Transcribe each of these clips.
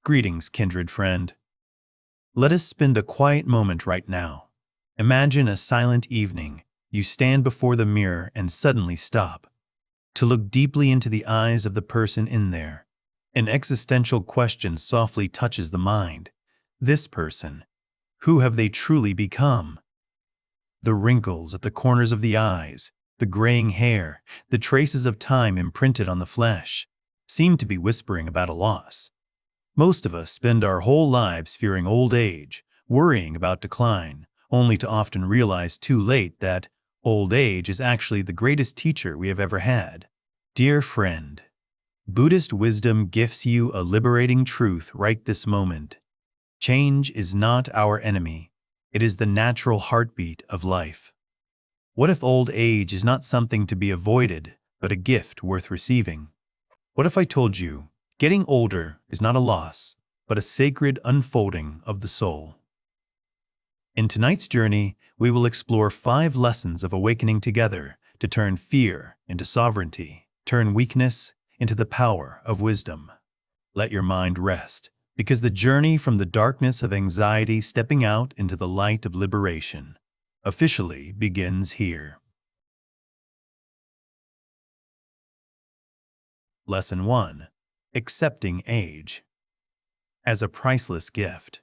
Greetings, kindred friend. Let us spend a quiet moment right now. Imagine a silent evening. You stand before the mirror and suddenly stop to look deeply into the eyes of the person in there. An existential question softly touches the mind. This person, who have they truly become? The wrinkles at the corners of the eyes, the graying hair, the traces of time imprinted on the flesh, seem to be whispering about a loss. Most of us spend our whole lives fearing old age, worrying about decline, only to often realize too late that old age is actually the greatest teacher we have ever had. Dear friend, Buddhist wisdom gifts you a liberating truth right this moment. Change is not our enemy. It is the natural heartbeat of life. What if old age is not something to be avoided, but a gift worth receiving? What if I told you, getting older is not a loss, but a sacred unfolding of the soul? In tonight's journey, we will explore 5 lessons of awakening together to turn fear into sovereignty, turn weakness into the power of wisdom. Let your mind rest, because the journey from the darkness of anxiety stepping out into the light of liberation officially begins here. Lesson 1. Accepting age as a priceless gift.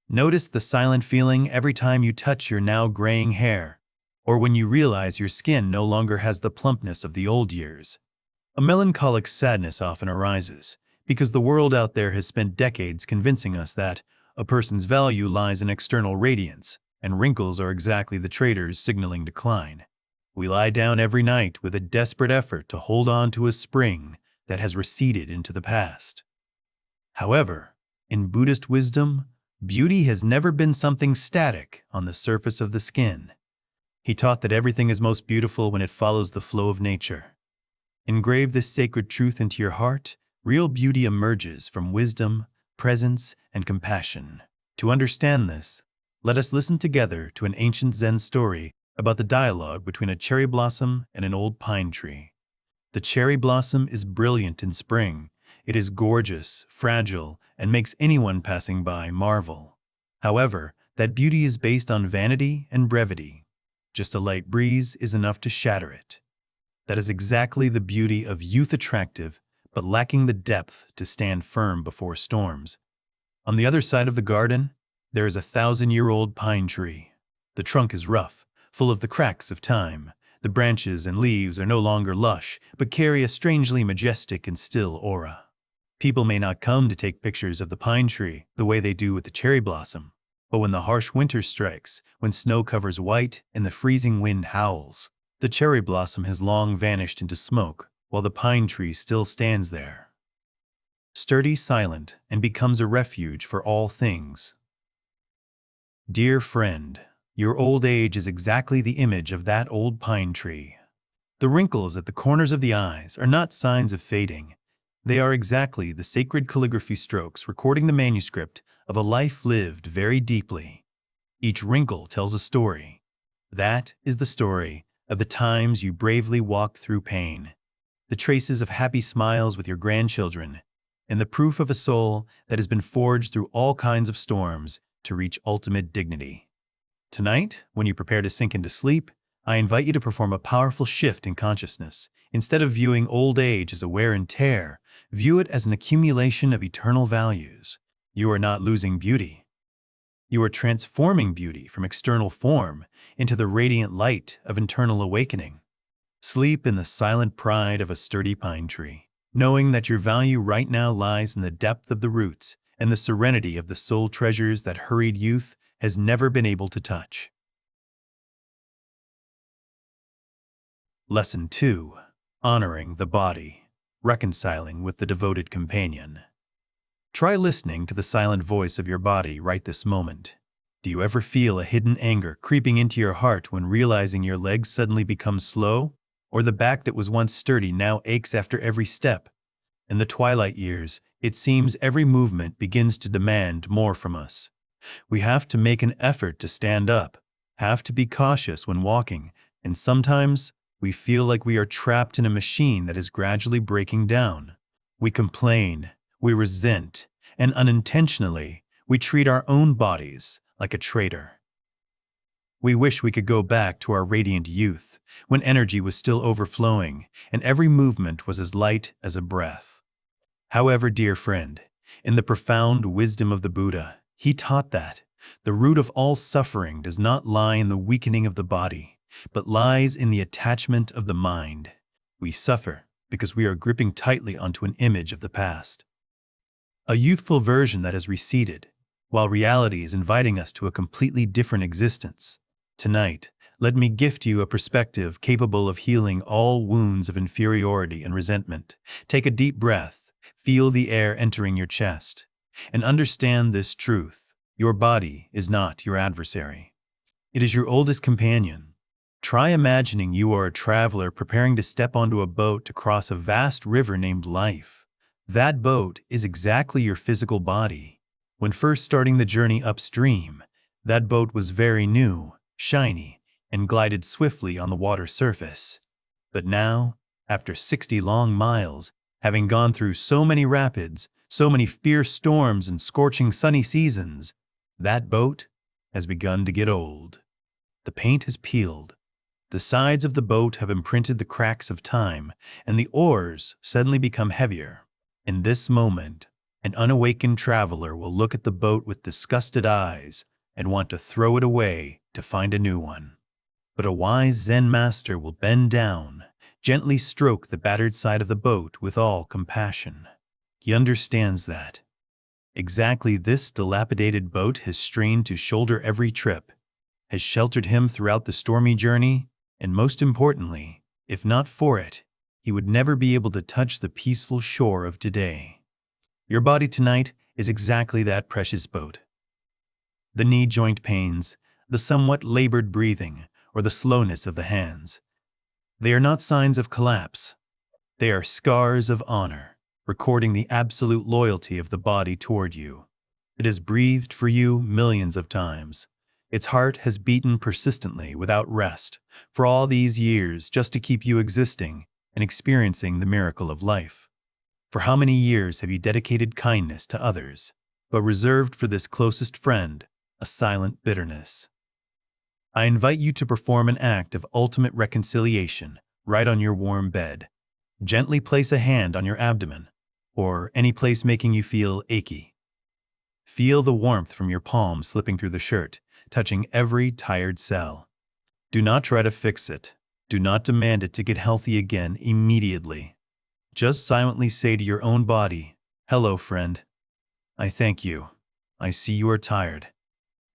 Notice the silent feeling every time you touch your now graying hair, or when you realize your skin no longer has the plumpness of the old years. A melancholic sadness often arises, because the world out there has spent decades convincing us that a person's value lies in external radiance, and wrinkles are exactly the traders signaling decline. We lie down every night with a desperate effort to hold on to a spring that has receded into the past. However, in Buddhist wisdom, beauty has never been something static on the surface of the skin. He taught that everything is most beautiful when it follows the flow of nature. Engrave this sacred truth into your heart. Real beauty emerges from wisdom, presence, and compassion. To understand this, let us listen together to an ancient Zen story about the dialogue between a cherry blossom and an old pine tree. The cherry blossom is brilliant in spring. It is gorgeous, fragile, and makes anyone passing by marvel. However, that beauty is based on vanity and brevity. Just a light breeze is enough to shatter it. That is exactly the beauty of youth, attractive, but lacking the depth to stand firm before storms. On the other side of the garden, there is a 1,000-year-old pine tree. The trunk is rough, full of the cracks of time. The branches and leaves are no longer lush, but carry a strangely majestic and still aura. People may not come to take pictures of the pine tree the way they do with the cherry blossom, but when the harsh winter strikes, when snow covers white and the freezing wind howls, the cherry blossom has long vanished into smoke, while the pine tree still stands there, sturdy, silent, and becomes a refuge for all things. Dear friend, your old age is exactly the image of that old pine tree. The wrinkles at the corners of the eyes are not signs of fading. They are exactly the sacred calligraphy strokes recording the manuscript of a life lived very deeply. Each wrinkle tells a story. That is the story of the times you bravely walked through pain, the traces of happy smiles with your grandchildren, and the proof of a soul that has been forged through all kinds of storms to reach ultimate dignity. Tonight, when you prepare to sink into sleep, I invite you to perform a powerful shift in consciousness. Instead of viewing old age as a wear and tear, view it as an accumulation of eternal values. You are not losing beauty. You are transforming beauty from external form into the radiant light of internal awakening. Sleep in the silent pride of a sturdy pine tree, knowing that your value right now lies in the depth of the roots and the serenity of the soul treasures that hurried youth has never been able to touch. Lesson 2. Honoring the body. Reconciling with the devoted companion. Try listening to the silent voice of your body right this moment. Do you ever feel a hidden anger creeping into your heart when realizing your legs suddenly become slow, or the back that was once sturdy now aches after every step? In the twilight years, it seems every movement begins to demand more from us. We have to make an effort to stand up, have to be cautious when walking, and sometimes we feel like we are trapped in a machine that is gradually breaking down. We complain, we resent, and unintentionally, we treat our own bodies like a traitor. We wish we could go back to our radiant youth, when energy was still overflowing and every movement was as light as a breath. However, dear friend, in the profound wisdom of the Buddha, he taught that the root of all suffering does not lie in the weakening of the body, but lies in the attachment of the mind. We suffer because we are gripping tightly onto an image of the past, a youthful version that has receded, while reality is inviting us to a completely different existence. Tonight, let me gift you a perspective capable of healing all wounds of inferiority and resentment. Take a deep breath, feel the air entering your chest, and understand this truth. Your body is not your adversary. It is your oldest companion. Try imagining you are a traveler preparing to step onto a boat to cross a vast river named life. That boat is exactly your physical body. When first starting the journey upstream, that boat was very new, shiny, and glided swiftly on the water surface. But now, after 60 long miles, having gone through so many rapids, so many fierce storms and scorching sunny seasons, that boat has begun to get old. The paint has peeled. The sides of the boat have imprinted the cracks of time, and the oars suddenly become heavier. In this moment, an unawakened traveler will look at the boat with disgusted eyes and want to throw it away to find a new one. But a wise Zen master will bend down, gently stroke the battered side of the boat with all compassion. He understands that exactly this dilapidated boat has strained to shoulder every trip, has sheltered him throughout the stormy journey, and most importantly, if not for it, he would never be able to touch the peaceful shore of today. Your body tonight is exactly that precious boat. The knee joint pains, the somewhat labored breathing, or the slowness of the hands. They are not signs of collapse. They are scars of honor, recording the absolute loyalty of the body toward you. It has breathed for you millions of times. Its heart has beaten persistently without rest for all these years just to keep you existing and experiencing the miracle of life. For how many years have you dedicated kindness to others, but reserved for this closest friend a silent bitterness? I invite you to perform an act of ultimate reconciliation right on your warm bed. Gently place a hand on your abdomen, or any place making you feel achy. Feel the warmth from your palm slipping through the shirt, touching every tired cell. Do not try to fix it. Do not demand it to get healthy again immediately. Just silently say to your own body, "Hello, friend. I thank you. I see you are tired.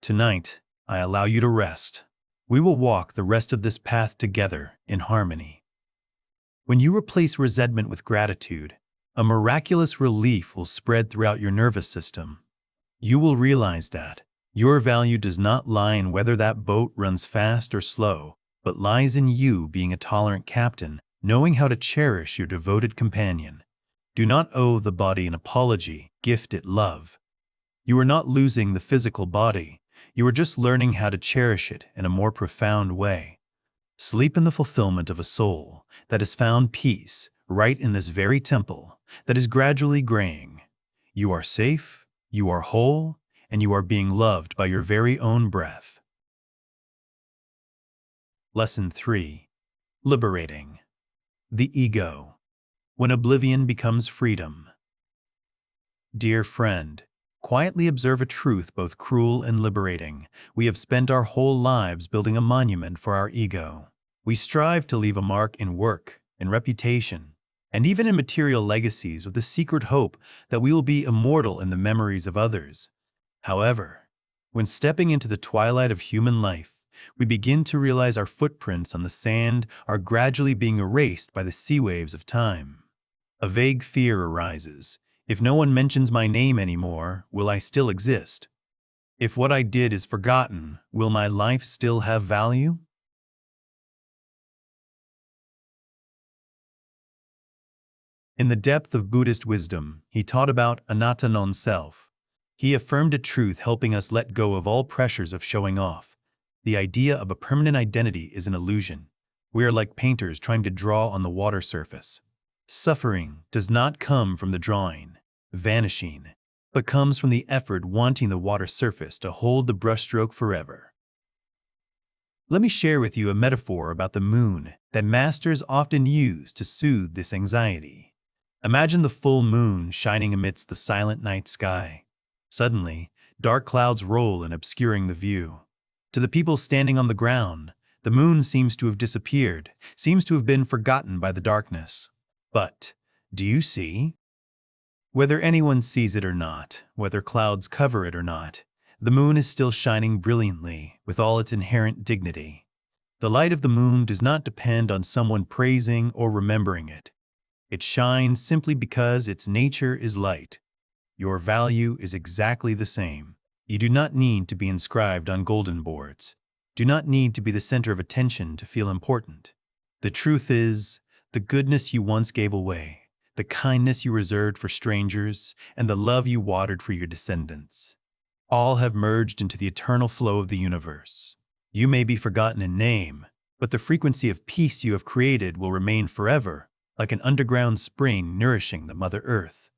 Tonight, I allow you to rest. We will walk the rest of this path together in harmony." When you replace resentment with gratitude, a miraculous relief will spread throughout your nervous system. You will realize that your value does not lie in whether that boat runs fast or slow, but lies in you being a tolerant captain, knowing how to cherish your devoted companion. Do not owe the body an apology, gift it love. You are not losing the physical body. You are just learning how to cherish it in a more profound way. Sleep in the fulfillment of a soul that has found peace right in this very temple that is gradually graying. You are safe, you are whole, and you are being loved by your very own breath. Lesson 3. Liberating. The ego. When oblivion becomes freedom. Dear friend, quietly observe a truth both cruel and liberating. We have spent our whole lives building a monument for our ego. We strive to leave a mark in work, in reputation, and even in material legacies with the secret hope that we will be immortal in the memories of others. However, when stepping into the twilight of human life, we begin to realize our footprints on the sand are gradually being erased by the sea waves of time. A vague fear arises. If no one mentions my name anymore, will I still exist? If what I did is forgotten, will my life still have value? In the depth of Buddhist wisdom, he taught about anatta non-self. He affirmed a truth helping us let go of all pressures of showing off. The idea of a permanent identity is an illusion. We are like painters trying to draw on the water surface. Suffering does not come from the drawing, vanishing. but comes from the effort wanting the water surface to hold the brushstroke forever. Let me share with you a metaphor about the moon that masters often use to soothe this anxiety. Imagine the full moon shining amidst the silent night sky. Suddenly, dark clouds roll in, obscuring the view. To the people standing on the ground, the moon seems to have disappeared, seems to have been forgotten by the darkness. But, do you see? Whether anyone sees it or not, whether clouds cover it or not, the moon is still shining brilliantly with all its inherent dignity. The light of the moon does not depend on someone praising or remembering it. It shines simply because its nature is light. Your value is exactly the same. You do not need to be inscribed on golden boards. Do not need to be the center of attention to feel important. The truth is, the goodness you once gave away, the kindness you reserved for strangers, and the love you watered for your descendants, all have merged into the eternal flow of the universe. You may be forgotten in name, but the frequency of peace you have created will remain forever, like an underground spring nourishing the Mother Earth.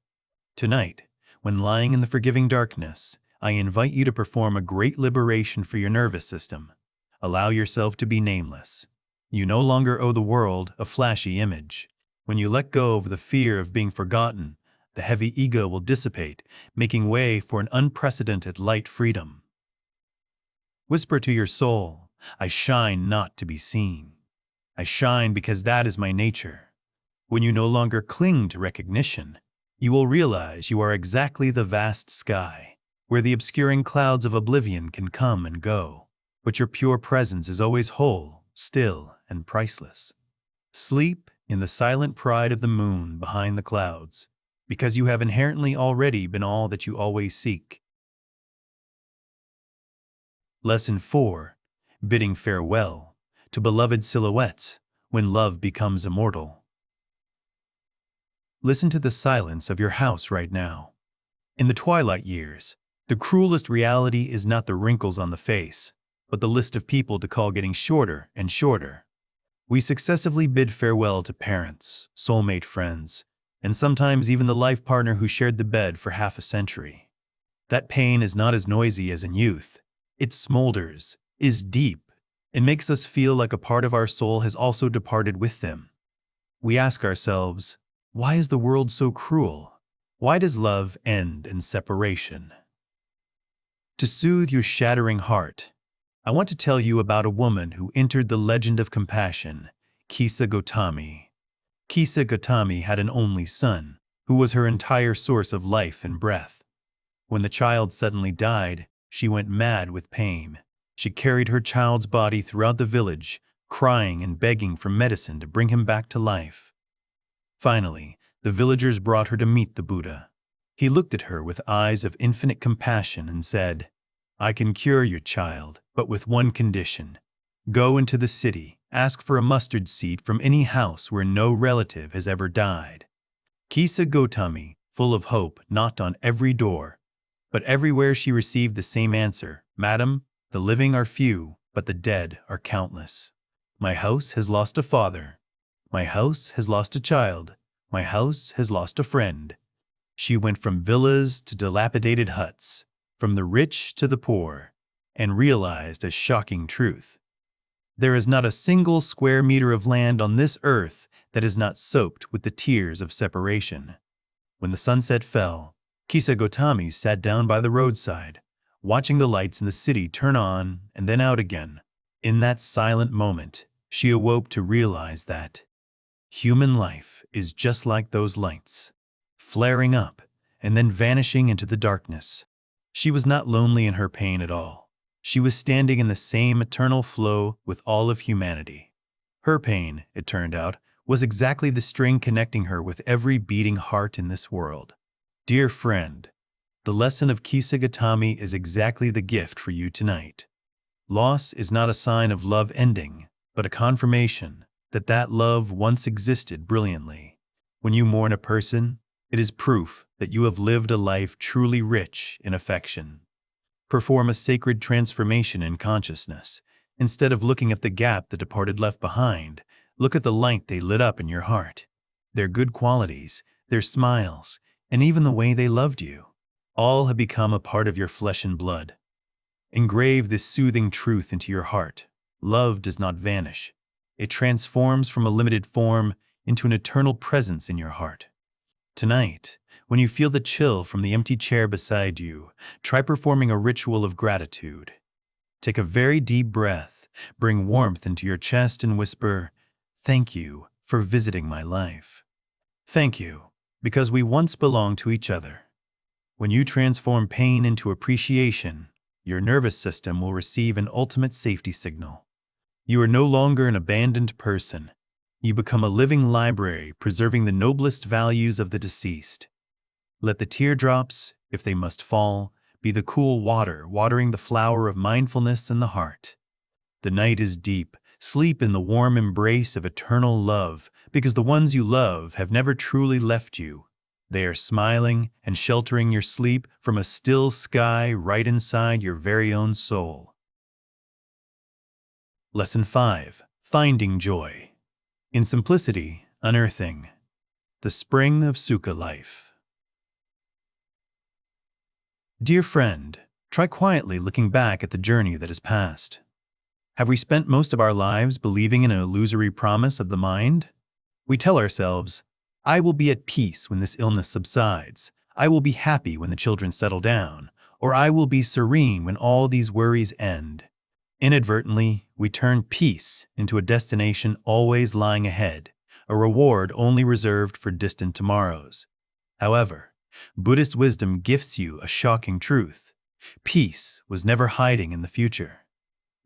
Tonight, when lying in the forgiving darkness, I invite you to perform a great liberation for your nervous system. Allow yourself to be nameless. You no longer owe the world a flashy image. When you let go of the fear of being forgotten, the heavy ego will dissipate, making way for an unprecedented light freedom. Whisper to your soul, I shine not to be seen. I shine because that is my nature. When you no longer cling to recognition, you will realize you are exactly the vast sky, where the obscuring clouds of oblivion can come and go, but your pure presence is always whole, still, and priceless. Sleep in the silent pride of the moon behind the clouds, because you have inherently already been all that you always seek. Lesson 4. Bidding farewell to beloved silhouettes when love becomes immortal. Listen to the silence of your house right now. In the twilight years, the cruelest reality is not the wrinkles on the face, but the list of people to call getting shorter and shorter. We successively bid farewell to parents, soulmate friends, and sometimes even the life partner who shared the bed for half a century. That pain is not as noisy as in youth. It smolders, is deep, and makes us feel like a part of our soul has also departed with them. We ask ourselves, why is the world so cruel? Why does love end in separation? To soothe your shattering heart, I want to tell you about a woman who entered the legend of compassion, Kisa Gotami. Kisa Gotami had an only son, who was her entire source of life and breath. When the child suddenly died, she went mad with pain. She carried her child's body throughout the village, crying and begging for medicine to bring him back to life. Finally, the villagers brought her to meet the Buddha. He looked at her with eyes of infinite compassion and said, I can cure your child, but with one condition. Go into the city, ask for a mustard seed from any house where no relative has ever died. Kisa Gotami, full of hope, knocked on every door, but everywhere she received the same answer, Madam, the living are few, but the dead are countless. My house has lost a father. My house has lost a child. My house has lost a friend. She went from villas to dilapidated huts, from the rich to the poor, and realized a shocking truth. There is not a single square meter of land on this earth that is not soaked with the tears of separation. When the sunset fell, Kisa Gotami sat down by the roadside, watching the lights in the city turn on and then out again. In that silent moment, she awoke to realize that human life is just like those lights, flaring up and then vanishing into the darkness. She was not lonely in her pain at all. She was standing in the same eternal flow with all of humanity. Her pain, it turned out, was exactly the string connecting her with every beating heart in this world. Dear friend, the lesson of Kisa Gotami is exactly the gift for you tonight. Loss is not a sign of love ending, but a confirmation that that love once existed brilliantly. When you mourn a person, it is proof that you have lived a life truly rich in affection. Perform a sacred transformation in consciousness. Instead of looking at the gap the departed left behind, look at the light they lit up in your heart, their good qualities, their smiles, and even the way they loved you. All have become a part of your flesh and blood. Engrave this soothing truth into your heart. Love does not vanish. It transforms from a limited form into an eternal presence in your heart. Tonight, when you feel the chill from the empty chair beside you, try performing a ritual of gratitude. Take a very deep breath, bring warmth into your chest and whisper, "Thank you for visiting my life. Thank you, because we once belonged to each other." When you transform pain into appreciation, your nervous system will receive an ultimate safety signal. You are no longer an abandoned person. You become a living library preserving the noblest values of the deceased. Let the teardrops, if they must fall, be the cool water watering the flower of mindfulness in the heart. The night is deep. Sleep in the warm embrace of eternal love, because the ones you love have never truly left you. They are smiling and sheltering your sleep from a still sky right inside your very own soul. Lesson 5. Finding Joy. In Simplicity, Unearthing. The Spring of Sukha Life. Dear friend, try quietly looking back at the journey that has passed. Have we spent most of our lives believing in an illusory promise of the mind? We tell ourselves, "I will be at peace when this illness subsides. I will be happy when the children settle down. Or I will be serene when all these worries end." Inadvertently, we turn peace into a destination always lying ahead, a reward only reserved for distant tomorrows. However, Buddhist wisdom gifts you a shocking truth. Peace was never hiding in the future.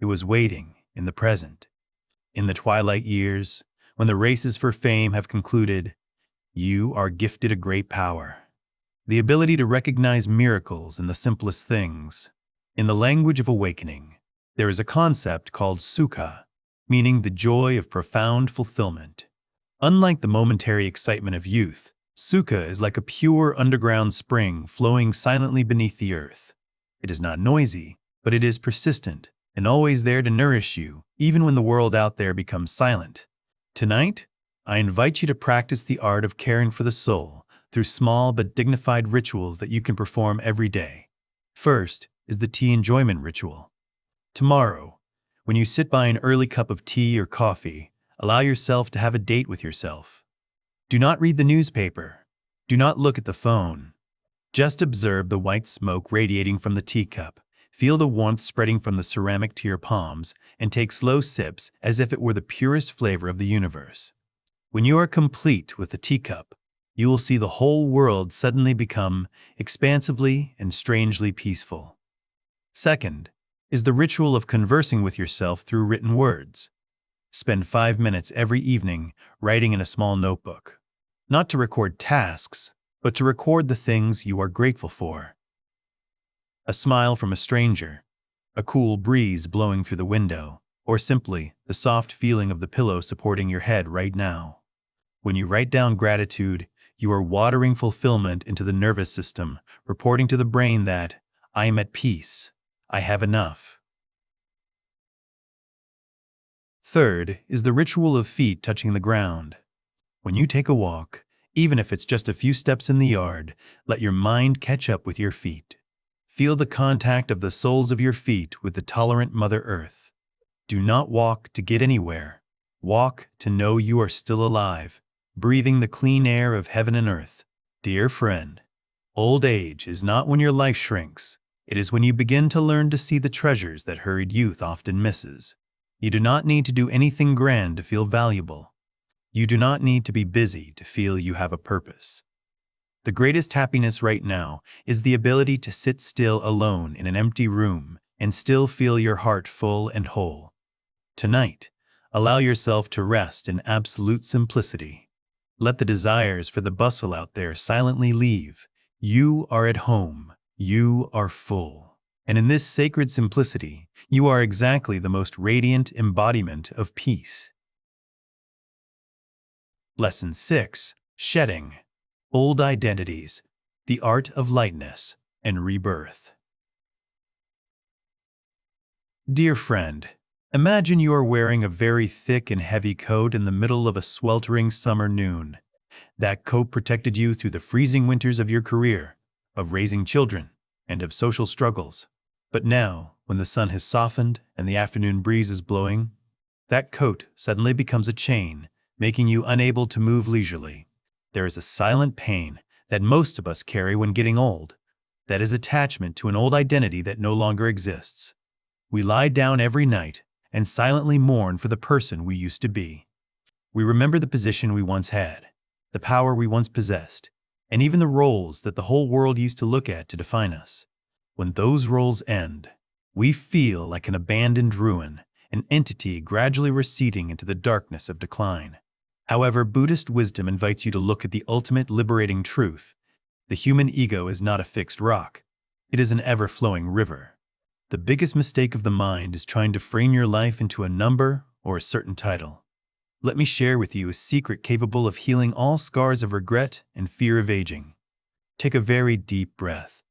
It was waiting in the present. In the twilight years, when the races for fame have concluded, you are gifted a great power. The ability to recognize miracles in the simplest things. In the language of awakening, there is a concept called Sukha, meaning the joy of profound fulfillment. Unlike the momentary excitement of youth, Sukha is like a pure underground spring flowing silently beneath the earth. It is not noisy, but it is persistent and always there to nourish you, even when the world out there becomes silent. Tonight, I invite you to practice the art of caring for the soul through small but dignified rituals that you can perform every day. First is the tea enjoyment ritual. Tomorrow, when you sit by an early cup of tea or coffee, allow yourself to have a date with yourself. Do not read the newspaper. Do not look at the phone. Just observe the white smoke radiating from the teacup. Feel the warmth spreading from the ceramic to your palms, and take slow sips as if it were the purest flavor of the universe. When you are complete with the teacup, you will see the whole world suddenly become expansively and strangely peaceful. Second is the ritual of conversing with yourself through written words. Spend 5 minutes every evening writing in a small notebook, not to record tasks, but to record the things you are grateful for. A smile from a stranger, a cool breeze blowing through the window, or simply the soft feeling of the pillow supporting your head right now. When you write down gratitude, you are watering fulfillment into the nervous system, reporting to the brain that, "I am at peace, I have enough." Third is the ritual of feet touching the ground. When you take a walk, even if it's just a few steps in the yard, let your mind catch up with your feet. Feel the contact of the soles of your feet with the tolerant Mother Earth. Do not walk to get anywhere. Walk to know you are still alive, breathing the clean air of heaven and earth. Dear friend, old age is not when your life shrinks. It is when you begin to learn to see the treasures that hurried youth often misses. You do not need to do anything grand to feel valuable. You do not need to be busy to feel you have a purpose. The greatest happiness right now is the ability to sit still alone in an empty room and still feel your heart full and whole. Tonight, allow yourself to rest in absolute simplicity. Let the desires for the bustle out there silently leave. You are at home. You are full. And in this sacred simplicity, you are exactly the most radiant embodiment of peace. Lesson 6. Shedding. Old Identities. The Art of Lightness and Rebirth. Dear friend, imagine you are wearing a very thick and heavy coat in the middle of a sweltering summer noon. That coat protected you through the freezing winters of your career, of raising children, and of social struggles. But now, when the sun has softened and the afternoon breeze is blowing, that coat suddenly becomes a chain, making you unable to move leisurely. There is a silent pain that most of us carry when getting old. That is attachment to an old identity that no longer exists. We lie down every night and silently mourn for the person we used to be. We remember the position we once had, the power we once possessed, and even the roles that the whole world used to look at to define us. When those roles end, we feel like an abandoned ruin, an entity gradually receding into the darkness of decline. However, Buddhist wisdom invites you to look at the ultimate liberating truth. The human ego is not a fixed rock. It is an ever-flowing river. The biggest mistake of the mind is trying to frame your life into a number or a certain title. Let me share with you a secret capable of healing all scars of regret and fear of aging. Take a very deep breath.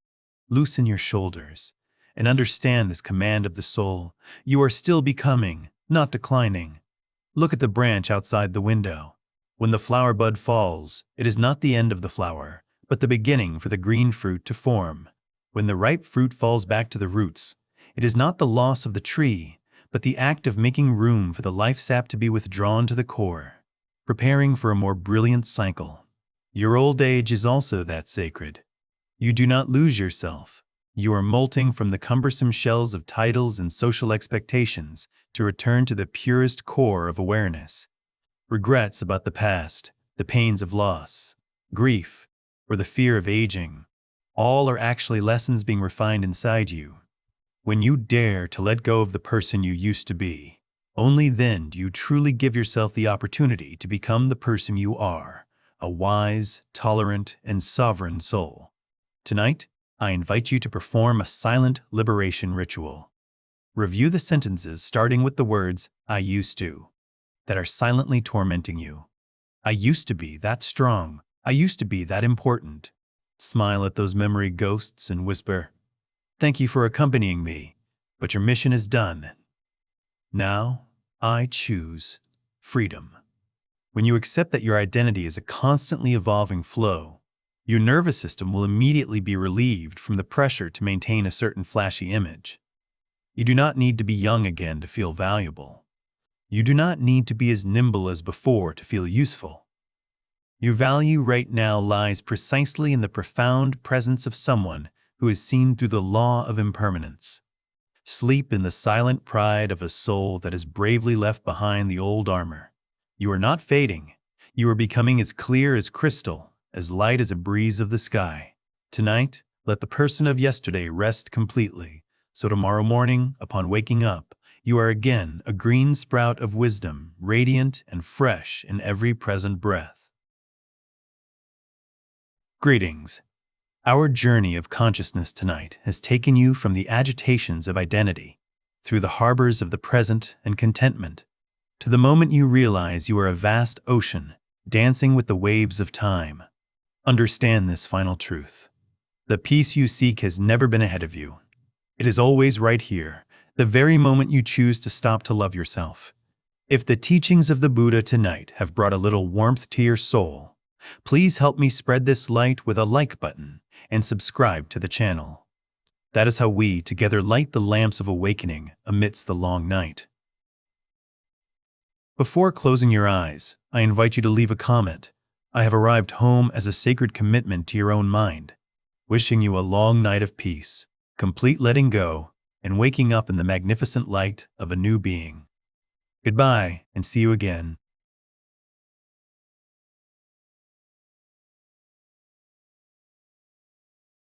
Loosen your shoulders and understand this command of the soul. You are still becoming, not declining. Look at the branch outside the window. When the flower bud falls, it is not the end of the flower, but the beginning for the green fruit to form. When the ripe fruit falls back to the roots, it is not the loss of the tree, but the act of making room for the life sap to be withdrawn to the core, preparing for a more brilliant cycle. Your old age is also that sacred. You do not lose yourself. You are molting from the cumbersome shells of titles and social expectations to return to the purest core of awareness. Regrets about the past, the pains of loss, grief, or the fear of aging, all are actually lessons being refined inside you. When you dare to let go of the person you used to be, only then do you truly give yourself the opportunity to become the person you are, a wise, tolerant, and sovereign soul. Tonight, I invite you to perform a silent liberation ritual. Review the sentences starting with the words, "I used to," that are silently tormenting you. I used to be that strong. I used to be that important. Smile at those memory ghosts and whisper, "Thank you for accompanying me, but your mission is done. Now, I choose freedom." When you accept that your identity is a constantly evolving flow, your nervous system will immediately be relieved from the pressure to maintain a certain flashy image. You do not need to be young again to feel valuable. You do not need to be as nimble as before to feel useful. Your value right now lies precisely in the profound presence of someone who is seen through the law of impermanence. Sleep in the silent pride of a soul that has bravely left behind the old armor. You are not fading. You are becoming as clear as crystal, as light as a breeze of the sky. Tonight, let the person of yesterday rest completely, so tomorrow morning, upon waking up, you are again a green sprout of wisdom, radiant and fresh in every present breath. Greetings. Our journey of consciousness tonight has taken you from the agitations of identity, through the harbors of the present and contentment, to the moment you realize you are a vast ocean, dancing with the waves of time. Understand this final truth. The peace you seek has never been ahead of you. It is always right here, the very moment you choose to stop to love yourself. If the teachings of the Buddha tonight have brought a little warmth to your soul, please help me spread this light with a like button and subscribe to the channel. That is how we together light the lamps of awakening amidst the long night. Before closing your eyes, I invite you to leave a comment. I have arrived home as a sacred commitment to your own mind, wishing you a long night of peace, complete letting go, and waking up in the magnificent light of a new being. Goodbye, and see you again.